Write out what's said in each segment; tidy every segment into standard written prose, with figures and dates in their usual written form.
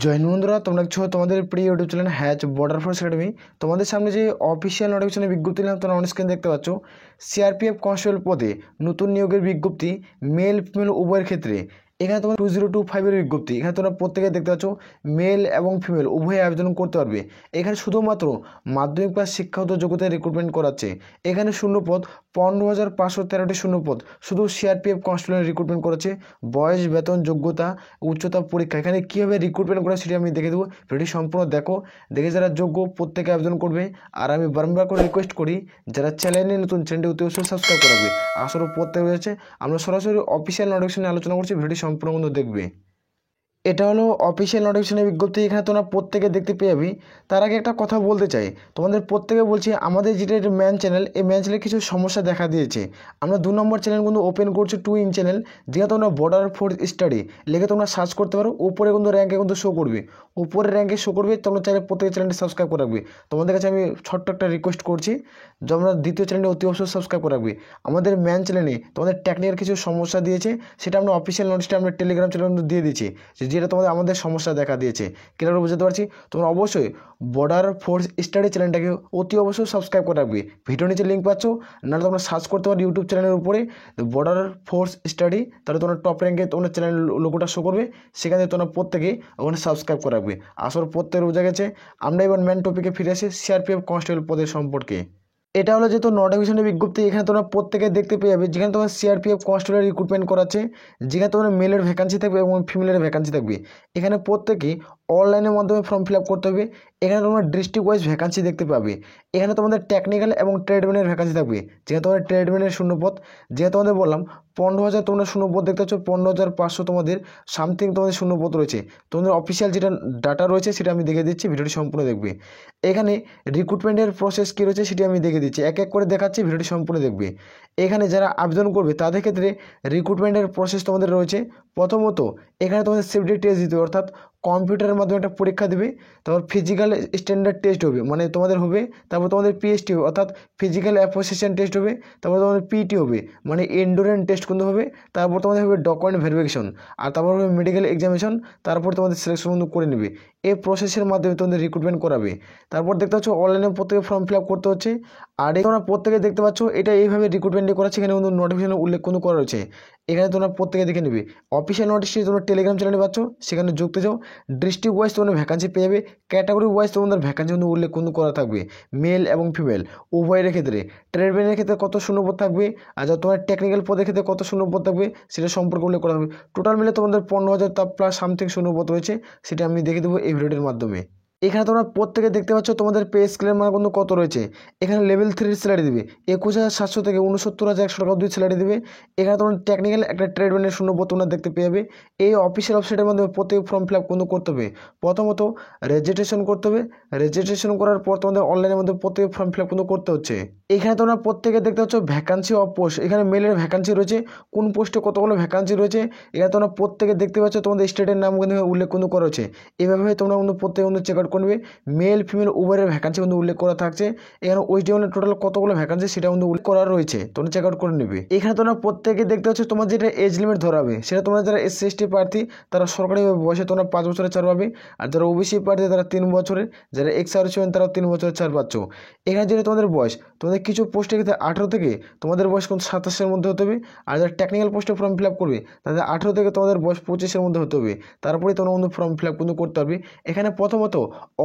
জয় হিন্দ বন্ধুরা, তোমরা দেখছো তোমাদের প্রিয় YouTube channel hatch border force academy. তোমাদের সামনে যে অফিসিয়াল নোটিফিকেশনের বিজ্ঞপ্তি নিলাম তোমরা অন স্ক্রিন দেখতে পাচ্ছ। সিআরপিএফ কনস্টেবল পদে নতুন নিয়োগের বিজ্ঞপ্তি, মেল ফিমেল উভয়ের ক্ষেত্রে। এখানে তোমার 2025-এর বিজ্ঞপ্তি। এখানে তোমরা প্রত্যেকে দেখতে পাচ্ছ মেল এবং ফিমেল উভয়ে আবেদন করতে পারবে। এখানে শুধুমাত্র মাধ্যমিক পাস শিক্ষাগত যোগ্যতায় রিক্রুটমেন্ট করাচ্ছে। এখানে শূন্যপদ 15,513টি শূন্যপদ শুধু সিআরপিএফ কনস্টেবলের রিক্রুটমেন্ট করেছে। বয়স, বেতন, যোগ্যতা, উচ্চতা, পরীক্ষা এখানে কীভাবে রিক্রুটমেন্ট করে সেটি আমি দেখে দেবো। ভিডিওটি সম্পূর্ণ দেখো, দেখে যারা যোগ্য প্রত্যেকে আবেদন করবে। আর আমি বারবার করে রিকোয়েস্ট করি যারা চ্যানেলে নতুন, চ্যানেলটি অতি অবশ্যই সাবস্ক্রাইব করাবে। আসলে প্রত্যেক রয়েছে আমরা সরাসরি অফিসিয়াল নোটিফিকেশনে আলোচনা করছি, ভিডিওটি সম্পূর্ণ দেখবে। এটা হলো অফিসিয়াল নোটিফিকেশনের বিজ্ঞপ্তি। এখানে তোমরা প্রত্যেকে দেখতে পেয়ে যাবি। তার আগে একটা কথা বলতে চাই, তোমাদের প্রত্যেকে বলছি আমাদের যেটা ম্যান চ্যানেল, এই ম্যান চ্যানেলে কিছু সমস্যা দেখা দিয়েছে। আমরা 2 নম্বর চ্যানেল কিন্তু ওপেন করছি, 2 ইন চ্যানেল, যেখানে তোমরা বর্ডার ফোর্স স্টাডি লিখে তোমরা সার্চ করতে পারো। উপরে কিন্তু র্যাঙ্কে কিন্তু শো করবে, উপরে র্যাঙ্কে শো করবে। তোমরা চাইলে প্রত্যেক চ্যানেলটি সাবস্ক্রাইব করে রাখবে। তোমাদের কাছে আমি ছোট্ট একটা রিকোয়েস্ট করছি, তোমরা দ্বিতীয় চ্যানেলটি অতি অবশ্যই সাবস্ক্রাইব করে রাখবে। আমাদের ম্যান চ্যানেলে তোমাদের টেকনিক্যাল কিছু সমস্যা দিয়েছে, সেটা আমরা অফিসিয়াল নোটিশটা আমরা টেলিগ্রাম চ্যানেলে দিয়ে দিচ্ছি, যেটা তোমাদের আমাদের সমস্যা দেখা দিয়েছে। ক্লিয়ার বুঝতে পারছি। তোমরা অবশ্যই বর্ডার ফোর্স স্টাডি চ্যানেলটাকে অতি অবশ্যই সাবস্ক্রাইব করে রাখবে। ভিডিও নিচে লিঙ্ক পাচ্ছ, নাহলে তোমরা সার্চ করতে পারো ইউটিউব চ্যানেলের উপরে বর্ডার ফোর্স স্টাডি, তাহলে তোমরা টপ র্যাঙ্কে তোমার চ্যানেল লোগোটা শো করবে। সেখানে তোমরা প্রত্যেকেই ওখানে সাবস্ক্রাইব করে রাখবে। আসলে প্রত্যেকের বোঝা গেছে। আমরা এবার মেন টপিকে ফিরে আসি, সিআরপিএফ কনস্টেবল পদের সম্পর্কে। এটা হলো যেহেতু নোটিফিকেশনের বিজ্ঞপ্তি, এখানে তোমরা প্রত্যেকে দেখতে পেয়ে যাবে। যেখানে তোমার সিআরপিএফ কনস্টেবল রিক্রুটমেন্ট করাচ্ছে, যেখানে তোমার মেলের ভ্যাকান্সি থাকবে এবং ফিমেলের ভ্যাকান্সি থাকবে। এখানে প্রত্যেকেই অনলাইনের মাধ্যমে ফর্ম ফিল আপ করতে হবে। এখানে তোমরা ডিস্ট্রিক্ট ওয়াইজ ভ্যাকান্সি দেখতে পাবে। এখানে তোমাদের টেকনিক্যাল এবং ট্রেডম্যানের ভ্যাকান্সি থাকবে। যেখানে তোমাদের ট্রেডম্যানের শূন্যপদ, যেহেতু তোমাদের বললাম 15,000 তোমরা শূন্যপদ দেখতে পাচ্ছ, 15,500 তোমাদের সামথিং তোমাদের শূন্যপদ রয়েছে। তোমাদের অফিসিয়াল যেটা ডাটা রয়েছে সেটা আমি দেখে দিচ্ছি, ভিডিওটি সম্পূর্ণ দেখবে। এখানে রিক্রুটমেন্টের প্রসেস কী রয়েছে সেটি আমি দেখে দিচ্ছি, এক এক করে দেখাচ্ছি, ভিডিওটি সম্পূর্ণ দেখবে। এখানে যারা আবেদন করবে তাদের ক্ষেত্রে রিক্রুটমেন্টের প্রসেস তোমাদের রয়েছে। প্রথমত এখানে তোমাদের সেফটি টেস্ট দিতে হবে, অর্থাৎ কম্পিউটারের মাধ্যমে একটা পরীক্ষা দেবে। তারপর ফিজিক্যাল স্ট্যান্ডার্ড টেস্ট হবে, মানে তোমাদের হবে। তারপর তোমাদের পিএসটি হবে, অর্থাৎ ফিজিক্যাল অ্যাপ্রোসিয়েশন টেস্ট হবে। তারপর তোমাদের পিটি হবে, মানে এন্ডুরেন্স টেস্ট কিন্তু হবে। তারপর তোমাদের হবে ডকুমেন্ট ভেরিফিকেশন, আর তারপর হবে মেডিকেল এক্সামিনেশন। তারপর তোমাদের সিলেকশন কিন্তু করে নেবে। এই প্রসেসের মাধ্যমে তোমাদের রিক্রুটমেন্ট করাবে। তারপর দেখতে পাচ্ছ অনলাইনে প্রত্যেকে ফর্ম ফিল আপ করতে হচ্ছে। আর তোমরা প্রত্যেকে দেখতে পাচ্ছ এটা এইভাবে রিক্রুটমেন্ট করা, সেখানে কিন্তু নোটিফিকেশন উল্লেখ কিন্তু করা রয়েছে। এখানে তোমরা প্রত্যেকে দেখে নেবে। অফিসিয়াল নোটিশটি তোমরা টেলিগ্রাম চ্যানেলে পাচ্ছ, সেখানে যুক্ত যাও। ডিস্ট্রিক্ট ওয়াইজ তোমরা ভ্যাকান্সি পেয়ে যাবে। ক্যাটাগরি ওয়াইজ তোমাদের ভ্যাকান্সি কিন্তু উল্লেখ কিন্তু করা থাকবে, মেল এবং ফিমেল উভয়ের ক্ষেত্রে। ট্রেডম্যানের ক্ষেত্রে কত শূন্যপদ থাকবে, আর যা তোমার টেকনিক্যাল পদের ক্ষেত্রে কত শূন্যপদ থাকবে সেটা সম্পর্কে উল্লেখ করা হবে। টোটাল মিলে তোমাদের 15,000 প্লাস সামথিং শূন্যপদ রয়েছে, সেটা আমি দেখে দেবো এই ভিডিওটির মাধ্যমে। এখানে তোমরা প্রত্যেকে দেখতে পাচ্ছ তোমাদের পে স্কেলের মান কিন্তু কত রয়েছে। এখানে লেভেল 3 স্যালারি দেবে 21,700 থেকে 69,100 টাকা অবধি স্যালারি দেবে। এখানে তোমরা টেকনিক্যাল একটা ট্রেডম্যানের শূন্যপদ তোমরা দেখতে পেয়ে যাবে। এই অফিসিয়াল ওয়েবসাইটের মাধ্যমে প্রত্যেক ফর্ম ফিল আপ কিন্তু করতে হবে। প্রথমত রেজিস্ট্রেশন করতে হবে। রেজিস্ট্রেশন করার পর তোমাদের অনলাইনের মধ্যে প্রত্যেক ফর্ম ফিল আপ কিন্তু করতে হচ্ছে। এখানে তোমরা প্রত্যেকে দেখতে পাচ্ছ ভ্যাকান্সি অফ পোস্ট, এখানে মেলের ভ্যাকান্সি রয়েছে, কোন পোস্টে কতগুলো ভ্যাকান্সি রয়েছে। এখানে তোমরা প্রত্যেকে দেখতে পাচ্ছ তোমাদের স্টেটের নাম কিন্তু উল্লেখ কিন্তু করা হচ্ছে। এইভাবে তোমরা কিন্তু প্রত্যেকে কিন্তু চেক আউট করবে। মেল ফিমেল উভয়ের ভ্যাকান্সি কিন্তু উল্লেখ করা থাকছে। এখানে ওয়েস্ট বেঙ্গলের টোটাল কতগুলো ভ্যাকান্সি সেটা কিন্তু উল্লেখ করা রয়েছে, তোমরা চেক আউট করে নেবে। এখানে তোমরা প্রত্যেকে দেখতে পাচ্ছ তোমার যেটা এজ লিমিট ধরা হবে, সেটা তোমরা যারা SC ST প্রার্থী তারা সরকারি বয়সে তোমরা 5 বছরের ছাড় পাবে। আর যারা ওবিসি প্রার্থী তারা 3 বছরের, যারা XR তারাও 3 বছরের ছাড় পাচ্ছ। এখানে যেটা তোমাদের বয়স, তোমাদের কিছু পোস্টের ক্ষেত্রে 18 থেকে তোমাদের বয়স কিন্তু 27-এর মধ্যে হতে হবে। আর যারা টেকনিক্যাল পোস্টে ফর্ম ফিল আপ করবে তাদের 18 থেকে তোমাদের বয়স 25-এর মধ্যে হতে হবে। তারপরে তোমরা কিন্তু ফর্ম ফিল আপ কিন্তু করতে পারবে। এখানে প্রথমত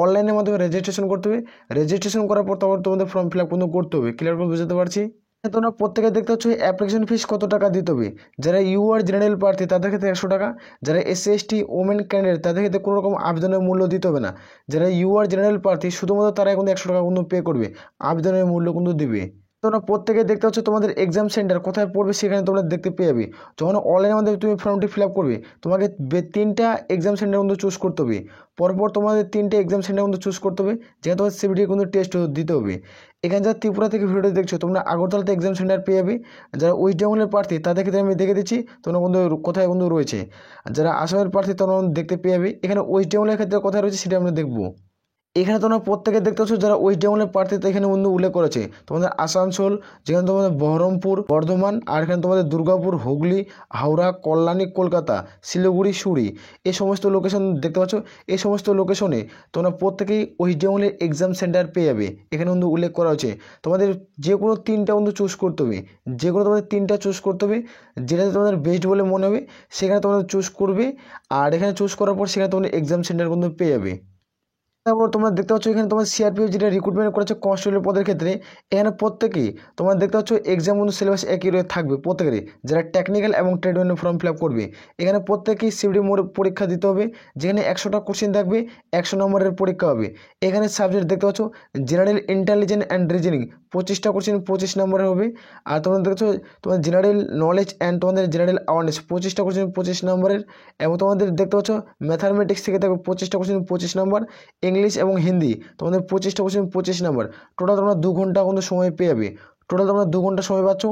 অনলাইনের মাধ্যমে রেজিস্ট্রেশন করতে হবে। রেজিস্ট্রেশন করার পর তোমাদের ফর্ম ফিল আপ কিন্তু করতে হবে। ক্লিয়ার করে বুঝতে পারছি। তোমরা প্রত্যেকে দেখতে পাচ্ছ অ্যাপ্লিকেশন ফিস কত টাকা দিতে হবে। যারা UR জেনারেল প্রার্থী তাদের ক্ষেত্রে 100 টাকা। যারা SC ST ওমেন ক্যান্ডিডেট তাদের ক্ষেত্রে কোনো রকম আবেদনের মূল্য দিতে হবে না। যারা UR জেনারেল প্রার্থী শুধুমাত্র তারা কিন্তু 100 টাকা কিন্তু পে করবে, আবেদনের মূল্য কিন্তু দিবে। তোমরা প্রত্যেকে দেখতে পাচ্ছ তোমাদের এক্সাম সেন্টার কোথায় পড়বে, সেখানে তোমরা দেখতে পেয়ে যাবে। যখন অনলাইনের মাধ্যমে তুমি ফর্মটি ফিল আপ করবে তোমাকে 3টা এক্সাম সেন্টার কিন্তু চুজ করতে হবে। পরপর তোমাদের 3টে এক্সাম সেন্টার কিন্তু চুজ করতে হবে, যেখানে তোমার CBT কিন্তু টেস্ট দিতে হবে। এখানে যারা ত্রিপুরা থেকে ভিডিওটি দেখছো তোমরা আগরতলাতে এক্সাম সেন্টার পেয়ে যাবে। যারা ওয়েস্ট বেঙ্গলের প্রার্থী তাদের ক্ষেত্রে আমি দেখে দিচ্ছি তোমরা কিন্তু কোথায় কিন্তু রয়েছে। যারা আসামের প্রার্থী তোমরা দেখতে পেয়ে যাবে। এখানে ওয়েস্ট বেঙ্গলের ক্ষেত্রে কোথায় রয়েছে সেটা আমরা দেখবো। এখানে তোমরা প্রত্যেকে দেখতে পাচ্ছ যারা ওয়েস্ট বেঙ্গলের প্রার্থী এখানে বন্ধু উল্লেখ করেছে তোমাদের আসানসোল, যেখানে তোমাদের বহরমপুর, বর্ধমান, আর এখানে তোমাদের দুর্গাপুর, হুগলি, হাওড়া, কল্যাণী, কলকাতা, শিলিগুড়ি, সুরি, এই সমস্ত লোকেশন দেখতে পাচ্ছ। এই সমস্ত লোকেশনে তোমরা প্রত্যেকেই ওয়েস্ট বেঙ্গলের এক্সাম সেন্টার পেয়ে যাবে। এখানে বন্ধু উল্লেখ করা হয়েছে তোমাদের যে কোনো তিনটা বন্ধু চুজ করতে হবে, যে কোনো তোমাদের তিনটা চুজ করতে হবে, যেটাতে তোমাদের বেস্ট বলে মনে হবে সেখানে তোমাদের চুজ করবে। আর এখানে চুজ করার পর সেখানে তোমাদের এক্সাম সেন্টার কিন্তু পেয়ে যাবে। তারপর তোমরা দেখতে পাচ্ছ এখানে তোমার সিআরপিএফ যেটা রিক্রুটমেন্ট করেছে কনস্টেবল পদের ক্ষেত্রে, এখানে প্রত্যেকেই তোমরা দেখতে পাচ্ছ এক্সাম কিন্তু সিলেবাস একই রয়ে থাকবে প্রত্যেকেরই, যারা টেকনিক্যাল এবং trade union form fill up করবে। এখানে প্রত্যেকেই সিভিডি মোড পরীক্ষা দিতে হবে, যেখানে 100টা কোশ্চেন থাকবে, 100 নম্বরের পরীক্ষা হবে। এখানে সাবজেক্ট দেখতে পাচ্ছ জেনারেল ইন্টেলিজেন্স অ্যান্ড রিজনিং 25টা কোশ্চেন 25 নম্বরের হবে। আর তোমরা দেখছো তোমাদের জেনারেল নলেজ অ্যান্ড তোমাদের জেনারেল অ্যাওয়ারনেস 25টা কোশ্চেন 25 নম্বরের। এবং তোমাদের দেখতে পাচ্ছ ম্যাথামেটিক্স থেকে থাকবে 25টা কোশ্চেন 25 নম্বর, ইংলিশ এবং হিন্দি তোমাদের 25টা কোশ্চেন 25 নম্বর। টোটাল তোমরা 2 ঘন্টা কিন্তু সময় পেয়ে যাবে, টোটাল তোমরা 2 ঘন্টা সময় পাচ্ছ।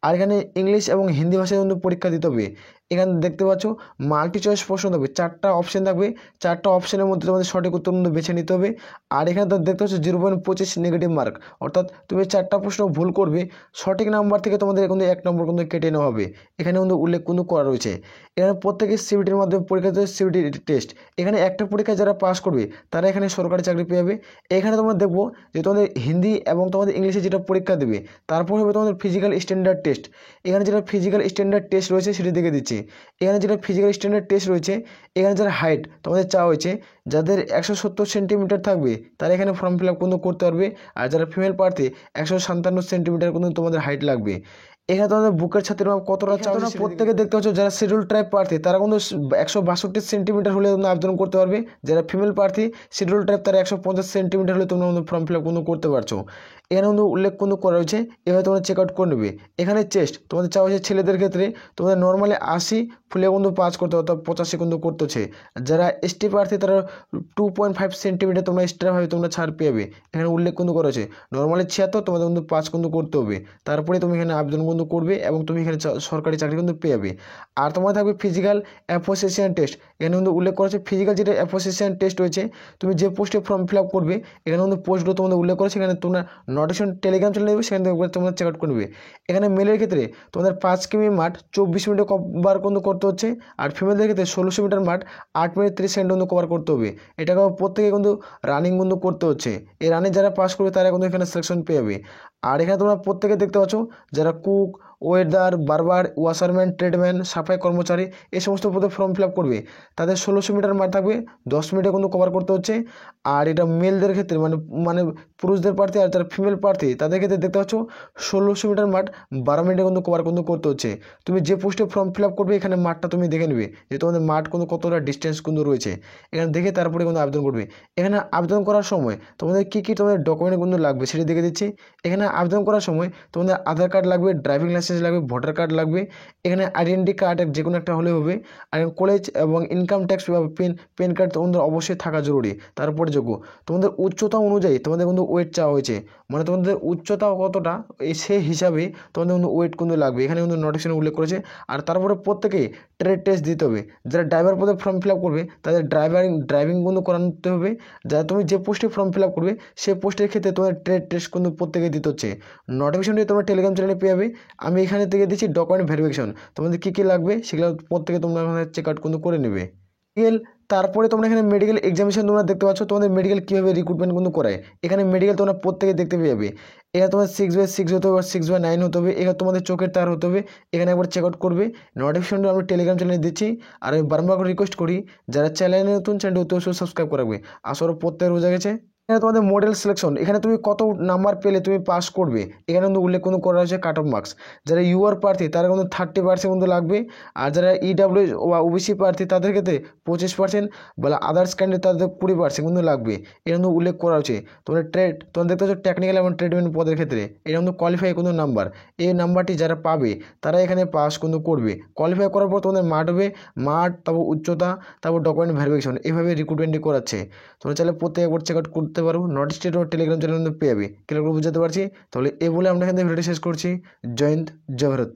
আর এখানে ইংলিশ এবং হিন্দি ভাষায় কিন্তু পরীক্ষা দিতে হবে। এখানে দেখতে পাচ্ছ মাল্টি চয়েস প্রশ্ন থাকবে, 4টা অপশান থাকবে, 4টা অপশানের মধ্যে তোমাদের সঠিক উত্তর কিন্তু বেছে নিতে হবে। আর এখানে তো দেখতে পাচ্ছ 0.25 নেগেটিভ মার্ক, অর্থাৎ তুমি 4টা প্রশ্ন ভুল করবে, সঠিক নাম্বার থেকে তোমাদের কিন্তু 1 নম্বর কিন্তু কেটে নেওয়া হবে। এখানে কিন্তু উল্লেখ কিন্তু করা রয়েছে। এখানে প্রত্যেকের সিভিটির মাধ্যমে পরীক্ষা দিতে সিভিটি টেস্ট, এখানে একটা পরীক্ষা যারা পাস করবে তারা এখানে সরকারি চাকরি পেয়ে যাবে। এখানে তোমরা দেখবো যে তোমাদের হিন্দি এবং তোমাদের ইংলিশে যেটা পরীক্ষা দেবে, তারপর হবে তোমাদের ফিজিক্যাল স্ট্যান্ডার্ড টেস্ট। এখানে যেটা ফিজিক্যাল স্ট্যান্ডার্ড টেস্ট রয়েছে সেটা দেখে দিচ্ছি। এখানে যেটা ফিজিক্যাল স্ট্যান্ডার্ড টেস্ট রয়েছে, এখানে যারা হাইট তোমাদের চাওয়া হয়েছে, যাদের 170 সেন্টিমিটার থাকবে তারা এখানে ফর্ম ফিল আপ কিন্তু করতে পারবে। আর যারা ফিমেল প্রার্থী 157 সেন্টিমিটার কিন্তু তোমাদের হাইট লাগবে। এখানে তোমাদের বুকের ছাতির মাপ কতটা চাও প্রত্যেকে দেখতে পাচ্ছ। যারা শিডিউল ট্রাইব প্রার্থী তারা কিন্তু 162 সেন্টিমিটার হলে তোমরা আবেদন করতে পারবে। যারা ফিমেল প্রার্থী শিডিউল ট্রাইব তারা 150 সেন্টিমিটার হলে তোমরা ফর্ম ফিল আপ কিন্তু করতে পারছো। এখানে কিন্তু উল্লেখ কিন্তু করা হয়েছে, এভাবে তোমরা চেক আউট করে নেবে। এখানে চেস্ট তোমাদের চাওয়া হয়েছে ছেলেদের ক্ষেত্রে তোমাদের নর্মালি 80 ফুলে কিন্তু 5 করতে হবে, অর্থাৎ 85 কিন্তু করতে হচ্ছে। যারা এসটি প্রার্থী তারা 2.5 সেন্টিমিটার তোমরা এক্সট্রাভাবে তোমরা ছাড় পেয়ে যাবে। এখানে উল্লেখ কিন্তু করা হয়েছে নর্মালি 76 তোমাদের কিন্তু 5 কিন্তু করতে হবে, তারপরে তুমি এখানে আবেদন কিন্তু করবে এবং তুমি এখানে সরকারি চাকরি কিন্তু পেয়ে যাবে। আর তোমার থাকবে ফিজিক্যাল অ্যাসোসিয়েশন টেস্ট। এখানে কিন্তু উল্লেখ করা হচ্ছে ফিজিক্যাল যেটা অ্যাসোসিয়েশন টেস্ট রয়েছে, তুমি যে পোস্টে ফর্ম ফিল আপ করবে এখানে কিন্তু পোস্টগুলো তোমাদের উল্লেখ করেছে। এখানে তোমরা নোটিফিকেশন টেলিগ্রাম চলে নেবে, সেখান থেকে তোমরা চেক আউট করে নেবে। এখানে মেলের ক্ষেত্রে তোমাদের 5 কিমি মাঠ 24 মিনিটে কভার কিন্তু করতে হচ্ছে। আর ফিমেলদের ক্ষেত্রে 1600 মিটার মাঠ 8 মিনিট 30 সেকেন্ড কিন্তু কভার করতে হবে। এটাকে প্রত্যেকে কিন্তু রানিং কিন্তু করতে হচ্ছে। এই রানে যারা পাস করবে তারা কিন্তু এখানে সিলেকশন পেয়ে যাবে। আর এখানে তোমরা প্রত্যেকে দেখতে পাচ্ছ যারা কুক, ওয়েদার, বারবার, ওয়াশারম্যান, ট্রেডম্যান, সাফাই কর্মচারী এই সমস্ত পদে ফর্ম ফিল আপ করবে, তাদের 1600 মিটার মাঠ থাকবে, 10 মিনিটে কিন্তু কভার করতে হচ্ছে। আর এটা মেলদের ক্ষেত্রে মানে মানে পুরুষদের প্রার্থী আর যারা ফিমেল প্রার্থী তাদের ক্ষেত্রে দেখতে পাচ্ছ 1600 মিটার মাঠ 12 মিনিটে কিন্তু কভার কিন্তু করতে হচ্ছে। তুমি যে পোস্টে ফর্ম ফিল আপ করবে এখানে মাঠটা তুমি দেখে নেবে যে তোমাদের মাঠ কিন্তু কতটা ডিস্টেন্স কিন্তু রয়েছে, এখানে দেখে তারপরে কিন্তু আবেদন করবে। এখানে আবেদন করার সময় তোমাদের কী কী তোমাদের ডকুমেন্ট কিন্তু লাগবে সেটা দেখে দিচ্ছি। এখানে আবেদন করার সময় তোমাদের আধার কার্ড লাগবে, ড্রাইভিং লাইসেন্স লাগবে, ভোটার কার্ড লাগবে, এখানে আইডেন্টি কার্ড যে কোনো একটা হলে হবে। আর কলেজ এবং ইনকাম ট্যাক্স বা পেন কার্ড তোমাদের অবশ্যই থাকা জরুরি। তারপরে যোগ্য তোমাদের উচ্চতা অনুযায়ী তোমাদের কিন্তু ওয়েট চাওয়া হয়েছে, মানে তোমাদের উচ্চতা কতটা সেই হিসাবে তোমাদের কিন্তু ওয়েট কিন্তু লাগবে, এখানে কিন্তু নোটিফিকেশনে উল্লেখ করেছে। আর তারপরে প্রত্যেকেই ট্রেড টেস্ট দিতে হবে। যারা ড্রাইভার পদে ফর্ম ফিল আপ করবে তাদের ড্রাইভিং কিন্তু করাতে হবে। যারা তুমি যে পোস্টে ফর্ম ফিল আপ করবে সেই পোস্টের ক্ষেত্রে তোমাদের ট্রেড টেস্ট কিন্তু প্রত্যেকে দিতে হচ্ছে। নোটিফিকেশনটি তোমরা টেলিগ্রাম চ্যানেলে পেয়ে যাবে। আমি এখানে থেকে দিচ্ছি ডকুমেন্ট ভেরিফিকেশন, তোমাদের কী কী লাগবে সেগুলো প্রত্যেকে তোমরা এখানে চেক আউট কিন্তু করে নেবে। তারপরে তোমরা এখানে মেডিকেল এক্সামিনেশন তোমরা দেখতে পাচ্ছ, তোমাদের মেডিকেল কীভাবে রিক্রুটমেন্ট কিন্তু করায়। এখানে মেডিকেল তোমরা প্রত্যেকে দেখতে পেয়ে যাবে। এখানে তোমার 6/6 হতে হবে, 6/9 হতে হবে, এখানে তোমাদের চোখের তার হতে হবে। এখানে একবার চেক আউট করবে। নোটিফিকেশনটা আমি টেলিগ্রাম চ্যানেলে দিচ্ছি। আর আমি বারবার করে রিকোয়েস্ট করি যারা চ্যানেলে নতুন চ্যানেলটি অতি অবশ্যই সাবস্ক্রাইব করাবে। আসলে প্রত্যেক রোজা গেছে। এখানে তোমাদের মডেল সিলেকশন, এখানে তুমি কত নাম্বার পেলে তুমি পাস করবে এখানে কিন্তু উল্লেখ কিন্তু করা হয়েছে কাট অফ মার্কস। যারা ইউআর প্রার্থী তারা কিন্তু 30% কিন্তু লাগবে। আর যারা ইডাব্লিউ বা ওবিসি প্রার্থী তাদের ক্ষেত্রে 25%, বলে আদার্স ক্যান্ডিডেট তাদের 20% কিন্তু লাগবে। এটা কিন্তু উল্লেখ করা হয়েছে। তোমরা তোমরা দেখতে পাচ্ছ টেকনিক্যাল এবং ট্রেডম্যান পদের ক্ষেত্রে এটা কিন্তু কোয়ালিফাই কিন্তু নাম্বার, এই নাম্বারটি যারা পাবে তারা এখানে পাস কিন্তু করবে। কোয়ালিফাই করার পর তোমাদের মাঠ হবে, মাঠ, তারপর উচ্চতা, তারপর ডকুমেন্ট ভেরিফিকেশন, এইভাবে রিক্রুটমেন্টটি করাচ্ছে। তোমরা চাইলে প্রত্যেক একবার চেক আউট করতে পারো। নট স্টেট ও টেলিগ্রাম চ্যানেল পেয়ে যাবে। ক্লিয়ার করে বুঝাতে পারছি। তাহলে এ বলে আমরা এখান থেকে ভিডিওটি শেষ করছি। জয় হিন্দ, জয় ভারত।